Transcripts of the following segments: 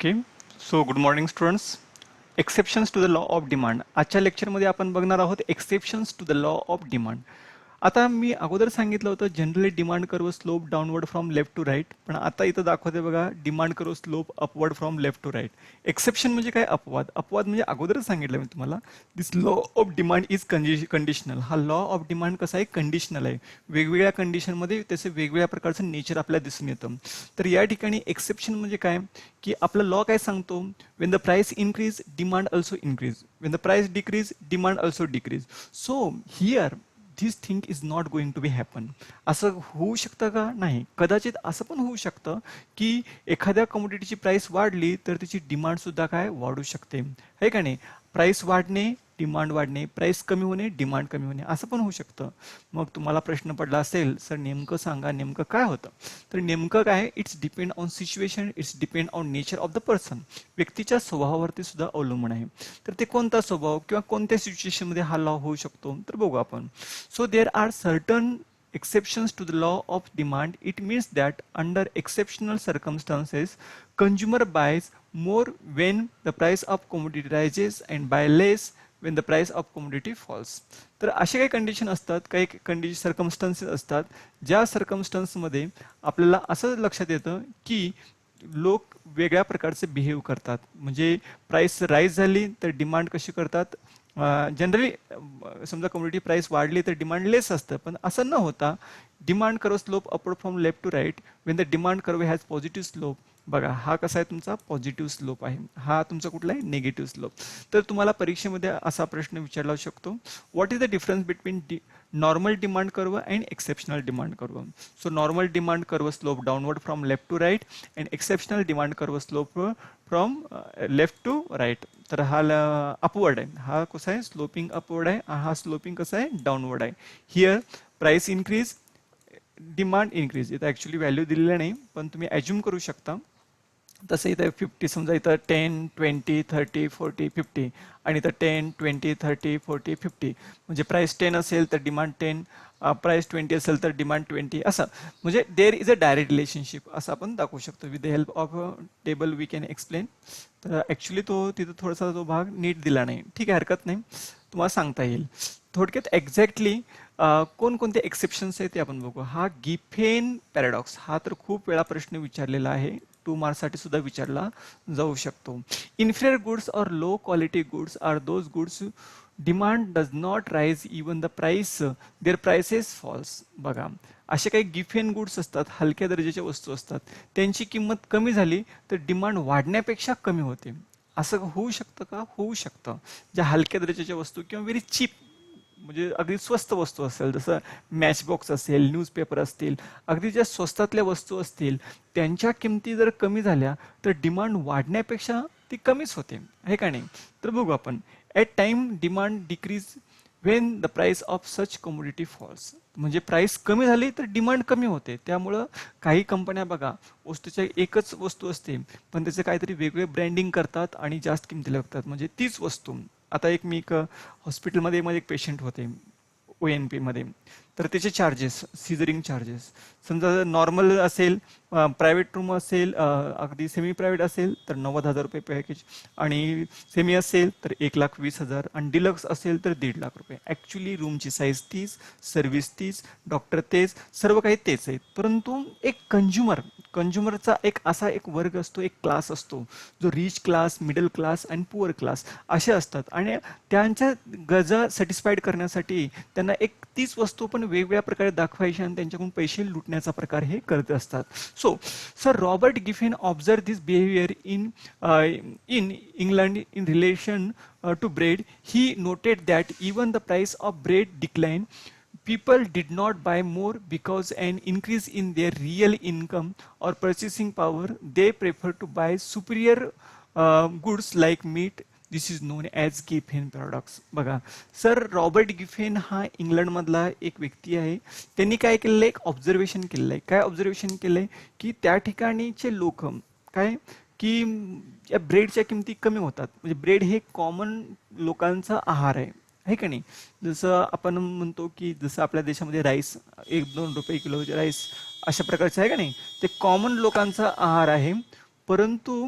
Okay. So good morning students. Exceptions to the law of demand. आजच्या लेक्चरमध्ये आपण बघणार आहोत exceptions to the law of demand. आता मी अगोदर सांगितलं होतं generally demand curve slope downward from left to right, पण आता इथं दाखवते बघा demand curve slope upward from left to right. Exception म्हणजे काय? अपवाद. अपवाद म्हणजे अगोदरच सांगितलं मी तुम्हाला, this law of demand is conditional. हा लॉ ऑफ डिमांड कसा आहे? कंडिशनल आहे. वेगवेगळ्या कंडिशनमध्ये त्याचे वेगवेगळ्या प्रकारचं नेचर आपल्याला दिसून येतं. तर या ठिकाणी एक्सेप्शन म्हणजे काय की आपला लॉ काय सांगतो? When the price increase demand also increase, when the price decrease demand also decrease. So here this thing is not going to be happen. असं होऊ शकतं का? नाही. कदाचित असं पण होऊ शकतं की एखाद्या कमोडिटीची प्राइस वाढली तर त्याची डिमांड सुद्धा काय वाढू शकते, आहे का नाही? प्राइस वाढणे डिमांड वाढणे, प्राइस कमी होणे डिमांड कमी होणे, असं पण होऊ शकतं. मग तुम्हाला प्रश्न पडला असेल सर नेमकं सांगा नेमकं काय होतं? तर नेमकं काय? It's depend on situation, it's depend on nature of the person. व्यक्तीच्या स्वभावावरती सुद्धा अवलंबून आहे. तर ते कोणता स्वभाव किंवा कोणत्या सिच्युएशनमध्ये हा लॉ होऊ शकतो तर बघू आपण. So there are certain exceptions to the law of demand. It means that under exceptional circumstances, consumer buys more when the price of commodity rises and buy less when the price of commodity falls. तर असे काही condition असतात, काही condition circumstances असतात, ज्या सर्कमस्टन्समध्ये आपल्याला असं लक्षात येतं की लोक वेगळ्या प्रकारचे बिहेव करतात. म्हणजे प्राइस राईज झाली तर डिमांड कशी करतात? जनरली समजा कमोडिटी प्राइस वाढली तर डिमांड लेस असतं, पण असं न होता demand curve slope upward from left to right when the demand curve has positive slope. बघा हा कसा आहे? तुमचा पॉझिटिव्ह स्लोप आहे. हा तुमचा कुठला आहे? Negative slope. तर तुम्हाला परीक्षेमध्ये असा प्रश्न विचारला शकतो, what is the difference between normal demand curve and exceptional demand curve. So normal demand curve slope downward from left to right and exceptional demand curve slope from left to right. तर हा upward आहे, हा कसा आहे? Sloping upward आहे. हा sloping कसा आहे? डाऊनवर्ड आहे. Here price increase demand increase. इथं ऍक्च्युली व्हॅल्यू दिलेलं नाही, पण तुम्ही ॲज्युम करू शकता. तसं इथं 50 समजा, इथं 10, 20, 30, 40, 50 आणि इथं 10, 20, 30, 40, 50. म्हणजे प्राइस 10 असेल तर डिमांड 10, प्राइस 20 असेल तर डिमांड 20, असं. म्हणजे there is a direct relationship असं आपण दाखवू शकतो. With the help of table we can explain. तर ॲक्च्युली तो तिथं थोडासा तो भाग नीट दिला नाही. ठीक आहे, हरकत नाही, तुम्हाला सांगता येईल. थोडक्यात एक्झॅक्टली कोणकोणते एक्सेप्शन्स आहेत ते आपण बघू. हा गिफेन पॅराडॉक्स हा तर खूप वेळा प्रश्न विचारलेला आहे, 2 मार्क्ससाठी सुद्धा विचारला जाऊ शकतो. Inferior goods or low quality goods are those goods demand does not rise even the price their prices falls. बघा असे काही गिफेन गुड्स असतात, हलक्या दर्जाच्या वस्तू असतात, त्यांची किंमत कमी झाली तर डिमांड वाढण्यापेक्षा कमी होते. असं होऊ शकतं का? होऊ शकतं. ज्या हलक्या दर्जाच्या वस्तू किंवा व्हेरी चीप म्हणजे अगदी स्वस्त वस्तू असेल, जसं मॅचबॉक्स असेल, न्यूजपेपर असतील, अगदी ज्या स्वस्तातल्या वस्तू असतील त्यांच्या किमती जर कमी झाल्या तर डिमांड वाढण्यापेक्षा ती कमीच होते, आहे का नाही? तर बघू आपण. At time demand decreases when the price of such commodity falls. म्हणजे प्राइस कमी झाली तर डिमांड कमी होते. त्यामुळं काही कंपन्या बघा वस्तूच्या एकच वस्तू असते पण त्याचे काहीतरी वेगळे ब्रँडिंग करतात आणि जास्त किमतीला विकतात. म्हणजे तीच वस्तू. आता एक हॉस्पिटलमध्ये माझे एक पेशंट होते ONP मध्ये, तर त्याचे चार्जेस, सिझरिंग चार्जेस समजा नॉर्मल असेल, प्रायव्हेट रूम असेल, अगदी सेमी प्रायव्हेट असेल तर 90,000 रुपये पॅकेज, आणि सेमी असेल तर 1,20,000 आणि डिलक्स असेल तर 1,50,000 रुपये. ॲक्च्युली रूमची साईज तीच, सर्व्हिस तीच, डॉक्टर तेच, सर्व काही तेच आहेत. परंतु एक कंझ्युमरचा एक असा एक वर्ग असतो, एक क्लास असतो जो रिच क्लास, मिडल क्लास आणि पुअर क्लास असे असतात, आणि त्यांच्या गरजा सॅटिस्फाईड करण्यासाठी त्यांना एक तीच वस्तू पण वेगवेगळ्या प्रकारे दाखवायची आणि त्यांच्याकडून पैसे लुटण्याचा प्रकार हे करत असतात. So sir Robert Giffen observe this behaviour in England in relation to bread. He noted that even the price of bread declined, people did not buy more because an increase in their real income or purchasing power. They prefer to buy superior goods like meat. This is non as Giffen paradox. बघा sir Robert Giffen हा इंग्लंडमधला एक व्यक्ती आहे. त्यांनी काय केलेलं आहे? एक ऑब्झर्वेशन केलेलं आहे. काय ऑब्झर्वेशन केलं आहे की त्या ठिकाणीचे लोक काय की या ब्रेडच्या किमती कमी होतात. म्हणजे ब्रेड हे कॉमन लोकांचा आहार आहे का नाही? जसं आपण म्हणतो की जसं आपल्या देशामध्ये राईस 1-2 रुपये किलो राईस अशा प्रकारचे आहे का नाही, ते कॉमन लोकांचा आहार आहे. परंतु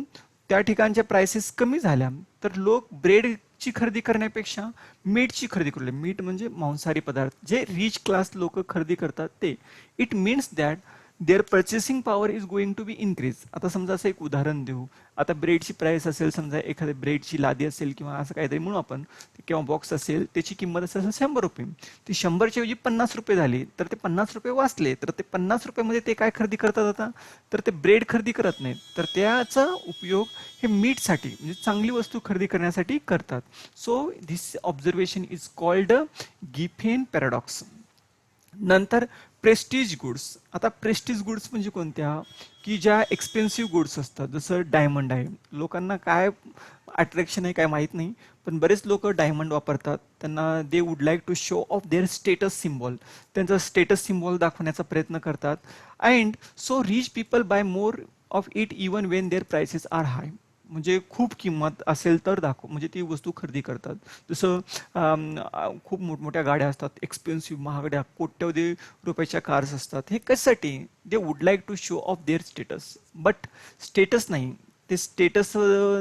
त्या ठिकाणच्या प्राइसेस कमी झाल्या तर लोक ब्रेडची खरेदी करण्यापेक्षा मीटची खरेदी करू लागले. मीट म्हणजे मांसाहारी पदार्थ जे रिच क्लास लोक खरेदी करतात ते. It means that their purchasing power is going to be increase. आता समजा असं एक उदाहरण देऊ. आता ब्रेडची प्राइस असेल, समजा एखाद्या ब्रेडची लादी असेल किंवा असं काहीतरी म्हणू आपण, किंवा बॉक्स असेल, त्याची किंमत असेल 100 रुपये. ती 100च्या ऐवजी 50 रुपये झाली तर ते 50 रुपये वाचले. तर ते 50 रुपयामध्ये ते काय खरेदी करतात आता, तर ते ब्रेड खरेदी करत नाहीत, तर त्याचा उपयोग हे मीटसाठी म्हणजे चांगली वस्तू खरेदी करण्यासाठी करतात. So this observation is called Giffen paradox. नंतर प्रेस्टीज गुड्स. आता प्रेस्टीज गुड्स म्हणजे कोणत्या, की ज्या एक्सपेन्सिव्ह गुड्स असतात, जसं डायमंड आहे. लोकांना काय अट्रॅक्शन आहे काय माहीत नाही, पण बरेच लोक डायमंड वापरतात. त्यांना they would like to show off their status symbol, त्यांचा स्टेटस सिम्बॉल दाखवण्याचा प्रयत्न करतात. And so rich people buy more of it even when their prices are high. म्हणजे खूप किंमत असेल तर म्हणजे ती वस्तू खरेदी करतात. जसं खूप मोठमोठ्या गाड्या असतात, एक्सपेन्सिव्ह महागड्या कोट्यवधी रुपयाच्या कार्स असतात. हे कशासाठी, they would like to show off their status. But status नाही, ते स्टेटस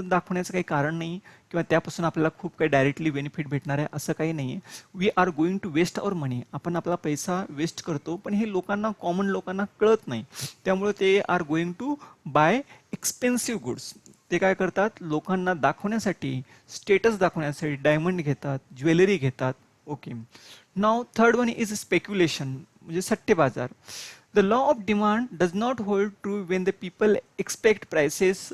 दाखवण्याचं काही कारण नाही किंवा त्यापासून आपल्याला खूप काही डायरेक्टली बेनिफिट भेटणार आहे असं काही नाही. We are going to waste our money. आपण आपला पैसा वेस्ट करतो, पण हे लोकांना, कॉमन लोकांना कळत नाही. त्यामुळे ते are going to buy expensive goods. ते काय करतात, लोकांना दाखवण्यासाठी, स्टेटस दाखवण्यासाठी डायमंड घेतात, ज्वेलरी घेतात. Okay. Now third one is speculation, म्हणजे सट्टे बाजार. The law of demand does not hold true Wien the people expect prices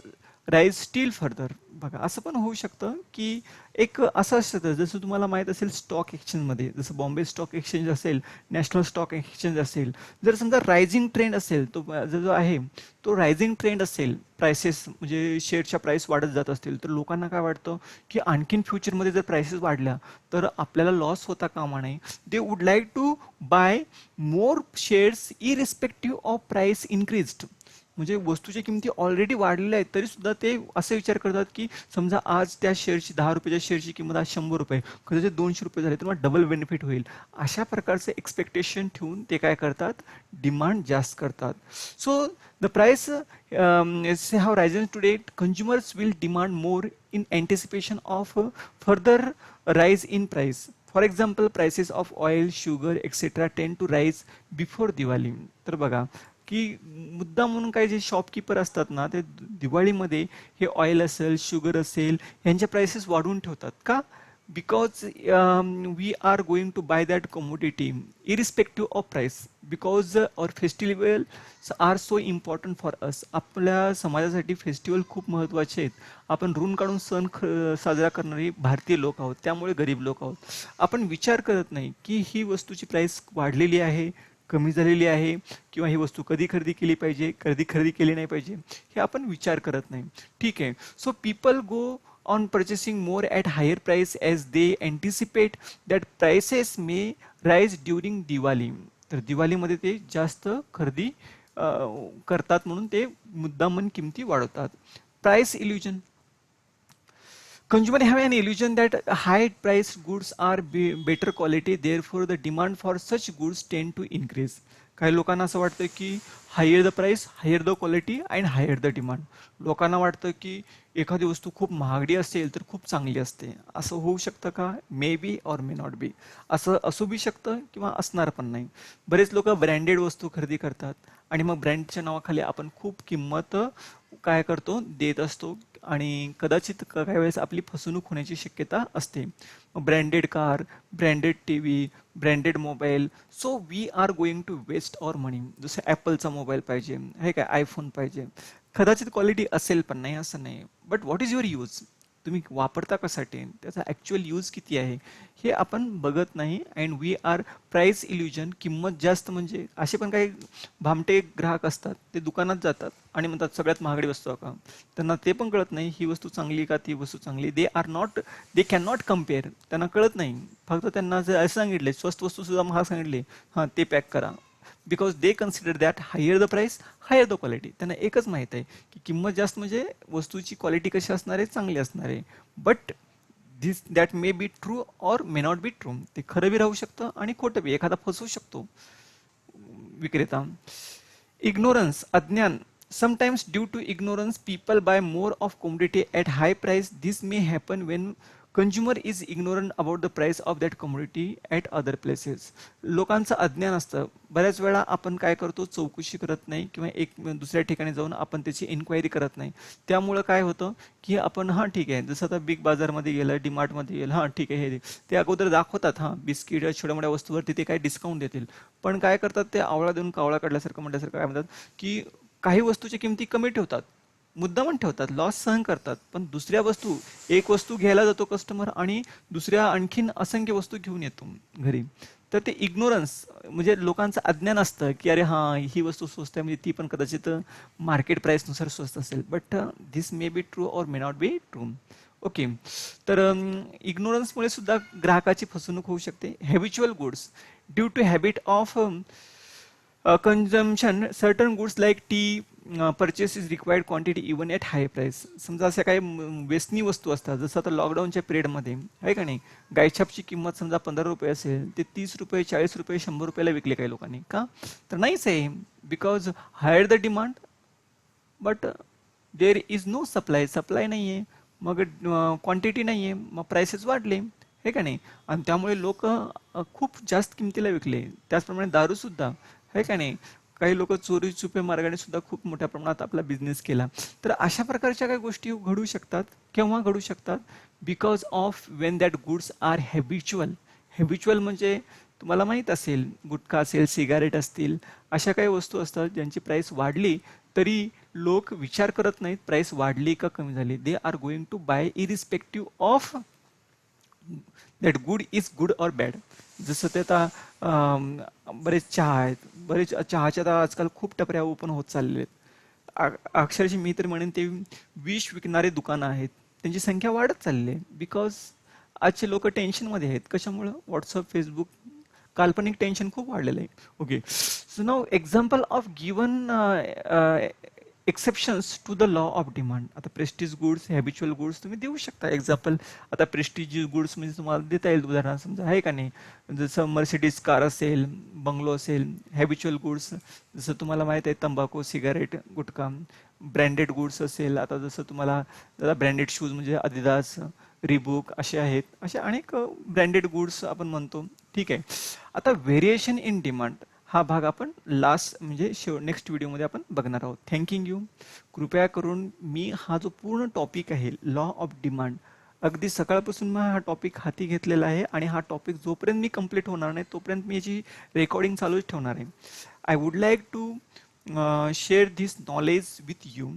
rise steel further. बघा असं पण होऊ शकतं की एक असं असतं, जसं तुम्हाला माहीत असेल स्टॉक एक्सचेंजमध्ये, जसं बॉम्बे स्टॉक एक्सचेंज असेल, नॅशनल स्टॉक एक्सचेंज असेल, जर समजा रायझिंग ट्रेंड असेल, तो जो आहे तो रायझिंग ट्रेंड असेल, प्राइसेस म्हणजे शेअरच्या प्राइस वाढत जात असतील, तर लोकांना काय वाटतं की आणखीन फ्युचरमध्ये जर प्राइसेस वाढल्या तर आपल्याला लॉस होता कामा नये. They would like to buy more shares irrespective of price increased. म्हणजे वस्तूच्या किमती ऑलरेडी वाढलेल्या आहेत तरी सुद्धा ते असे विचार करतात की समजा आज त्या शेअरची 10 रुपयाच्या शेअरची किंमत आज 100 रुपये, कदाचित 200 रुपये झाले तर मग डबल बेनिफिट होईल. अशा प्रकारचे एक्सपेक्टेशन ठेवून ते काय करतात, डिमांड जास्त करतात. So the price have risen today, consumers will demand more in anticipation of further rise in price. For example prices of oil, sugar etcetera tend to rise before Diwali. तर बघा की मुद्दा म्हणून काही जे शॉपकीपर असतात ना, ते दिवाळीमध्ये हे ऑइल असेल, शुगर असेल, यांच्या प्राइसेस वाढवून ठेवतात. का, because we are going to buy that commodity irrespective of price, because our festivals are so important for us. आपल्या समाजासाठी फेस्टिवल खूप महत्त्वाचे आहेत. आपण ऋण काढून सण साजरा करणारे भारतीय लोक आहोत, त्यामुळे गरीब लोक आहोत. आपण विचार करत नाही की ही वस्तूची प्राइस वाढलेली आहे, कमी झालेली आहे, किंवा ही वस्तू कधी खरेदी केली पाहिजे, कधी खरेदी केली नाही पाहिजे, हे आपण विचार करत नाही. ठीक आहे. So people go on purchasing more at higher price as they anticipate that prices may rise during Diwali. तर दिवाळीमध्ये ते जास्त खरेदी करतात म्हणून ते मुद्दामन किमती वाढवतात. Price illusion. Consumer have an illusion that high-priced goods are better quality, therefore the demand for such goods tend to increase. काही लोकांना असं वाटतं की higher the price, higher the quality and higher the demand. लोकांना वाटतं की एखादी वस्तू खूप महागडी असेल तर खूप चांगली असते. असं होऊ शकतं का, may be or may not बी. असं असू बी शकतं किंवा असणार पण नाही. बरेच लोक ब्रँडेड वस्तू खरेदी करतात आणि मग ब्रँडच्या नावाखाली आपण खूप किंमत काय करतो, देत असतो आणि कदाचित काही वेळेस आपली फसवणूक होण्याची शक्यता असते. Branded car, branded T V, branded mobile. So we are going to waste or money. जसं ॲपलचा मोबाईल पाहिजे, हे काय आयफोन पाहिजे, कदाचित क्वालिटी असेल पण नाही असं नाही. But what is your use, तुम्ही वापरता कशासाठी, त्याचा ॲक्च्युअल यूज किती आहे हे आपण बघत नाही. And we are price illusion. किंमत जास्त म्हणजे असे पण काही भामटे ग्राहक असतात, ते दुकानात जातात आणि म्हणतात सगळ्यात महागडी वस्तू का. त्यांना ते पण कळत नाही ही वस्तू चांगली का ती वस्तू चांगली. They can not compare. त्यांना कळत नाही. फक्त त्यांना जर असं सांगितले स्वस्त वस्तू सुद्धा महाग सांगितले, हां ते पॅक करा, because they consider that higher the price, higher the quality. त्यांना एकच माहीत आहे की किंमत जास्त म्हणजे वस्तूची क्वालिटी कशी असणार आहे, चांगली असणार आहे. But that may be true or may not be true. ते खरं बी राहू शकतं आणि खोटं बी. एखादा फसवू शकतो विक्रेता. इग्नोरन्स, अज्ञान. Sometimes due to ignorance, people buy more of commodity at high price. This may happen when consumer is ignorant about the price of that commodity at other places. लोकांचं अज्ञान असतं. बऱ्याच वेळा आपण काय करतो, चौकशी करत नाही किंवा एक दुसऱ्या ठिकाणी जाऊन आपण त्याची इन्क्वायरी करत नाही. त्यामुळं काय होतं की आपण हां ठीक आहे, जसं आता बिग बाजारमध्ये गेलं, डीमार्टमध्ये गेलं, हां ठीक आहे, हे ते अगोदर दाखवतात, हां बिस्किट छोट्या मोठ्या वस्तूवरती ते काय डिस्काउंट देतील. पण काय करतात, ते आवळा देऊन कावळा काढल्यासारखं म्हटल्यासारखं काय म्हणतात की काही वस्तूच्या किमती कमी ठेवतात, मुद्दामून ठेवतात, लॉस सहन करतात. पण दुसऱ्या वस्तू, एक वस्तू घ्यायला जातो कस्टमर आणि दुसऱ्या आणखीन असंख्य वस्तू घेऊन येतो घरी. तर ते इग्नोरन्स म्हणजे लोकांचं अज्ञान असतं की अरे हां ही वस्तू स्वस्त आहे, म्हणजे ती पण कदाचित मार्केट प्राईसनुसार स्वस्त असेल. But this may be true or may not be true. Okay. तर इग्नोरन्समुळे सुद्धा ग्राहकाची फसवणूक होऊ शकते. Habitual goods due to habit of consumption, certain goods like tea purchase is required quantity even at high price. समजा अशा काही व्यसनी वस्तू असतात, जसं आता लॉकडाऊनच्या पिरियडमध्ये आहे का नाही, गायछापची किंमत समजा 15 रुपये असेल, ते 30 रुपये, 40 रुपये, 100 रुपयाला विकले काही लोकांनी. का तर नाहीच आहे, because higher the demand but there is no supply. Supply नाही आहे, मग क्वांटिटी नाही आहे, मग प्राइसेस वाढले हे का नाही, आणि त्यामुळे लोक खूप जास्त किमतीला विकले. त्याचप्रमाणे दारूसुद्धा आहे का नाही, काही लोक चोरी छुपे मार्गाने सुद्धा खूप मोठ्या प्रमाणात आपला बिझनेस केला. तर अशा प्रकारच्या काही गोष्टी घडू शकतात. केव्हा घडू शकतात? Because of when that goods are habitual. Habitual म्हणजे तुम्हाला माहीत असेल, गुटखा असेल, सिगारेट असतील, अशा काही वस्तू असतात ज्यांची प्राइस वाढली तरी लोक विचार करत नाहीत प्राइस वाढली का कमी झाली. They are going to buy irrespective of that good is good or bad. जसं ते आता बरेच चहा आहेत, बरेच चहाच्या आता आजकाल खूप टपऱ्या ओपन होत चाललेल्या आहेत. अक्षरशः मी तर म्हणेन ते विष विकणारे दुकानं आहेत, त्यांची संख्या वाढत चालली आहे. बिकॉज आजचे लोक टेन्शनमध्ये आहेत. कशामुळं? व्हॉट्सअप, फेसबुक, काल्पनिक टेन्शन खूप वाढलेलं आहे. Okay. So now example of given exceptions to the law of demand. आता प्रेस्टिज गुड्स, हॅबिच्युअल गुड्स तुम्ही देऊ शकता एक्झाम्पल. आता प्रेस्टिज गुड्स म्हणजे तुम्हाला देता येईल उदाहरण, समजा आहे का नाही, जसं मर्सिडीज कार असेल, बंगलो असेल. हॅबिच्युअल गुड्स जसं तुम्हाला माहीत आहे, तंबाखू, सिगारेट, गुटखा. ब्रँडेड गुड्स असेल, आता जसं तुम्हाला ब्रँडेड शूज म्हणजे अदिदास, रिबुक असे आहेत. असे अनेक ब्रँडेड गुड्स आपण म्हणतो. ठीक आहे. आता व्हेरिएशन इन डिमांड हा भाग आपण लास्ट म्हणजे नेक्स्ट व्हिडिओमध्ये आपण बघणार आहोत. Thanking you. कृपया करून मी हा जो पूर्ण टॉपिक आहे लॉ ऑफ डिमांड, अगदी सकाळपासून मी हा टॉपिक हाती घेतलेला आहे आणि हा टॉपिक जोपर्यंत मी कंप्लीट होणार नाही तोपर्यंत मी याची रेकॉर्डिंग चालूच ठेवणार आहे. I would like to share this knowledge with you.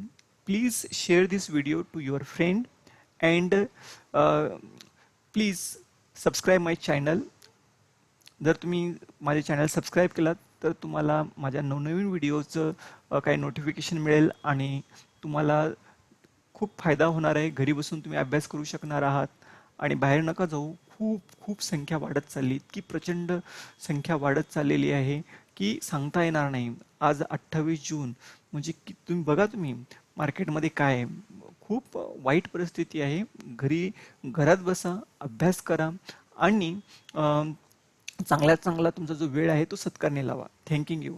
Please share this video to your friend and please subscribe my channel. जर तुम्ही माझे चॅनल सबस्क्राईब केलात तर तुम्हाला माझ्या नवनवीन व्हिडिओचं काही नोटिफिकेशन मिळेल आणि तुम्हाला खूप फायदा होणार आहे. घरी बसून तुम्ही अभ्यास करू शकणार आहात आणि बाहेर नका जाऊ. खूप खूप संख्या वाढत चालली, इतकी प्रचंड संख्या वाढत चाललेली आहे की सांगता येणार नाही. आज 28 जून म्हणजे की तुम्ही बघा, तुम्ही मार्केटमध्ये काय आहे, खूप वाईट परिस्थिती आहे. घरात बसा, अभ्यास करा आणि चांगल्यात चांगला तुमचा जो वेळ आहे तो सत्कारणी लावा. Thanking you.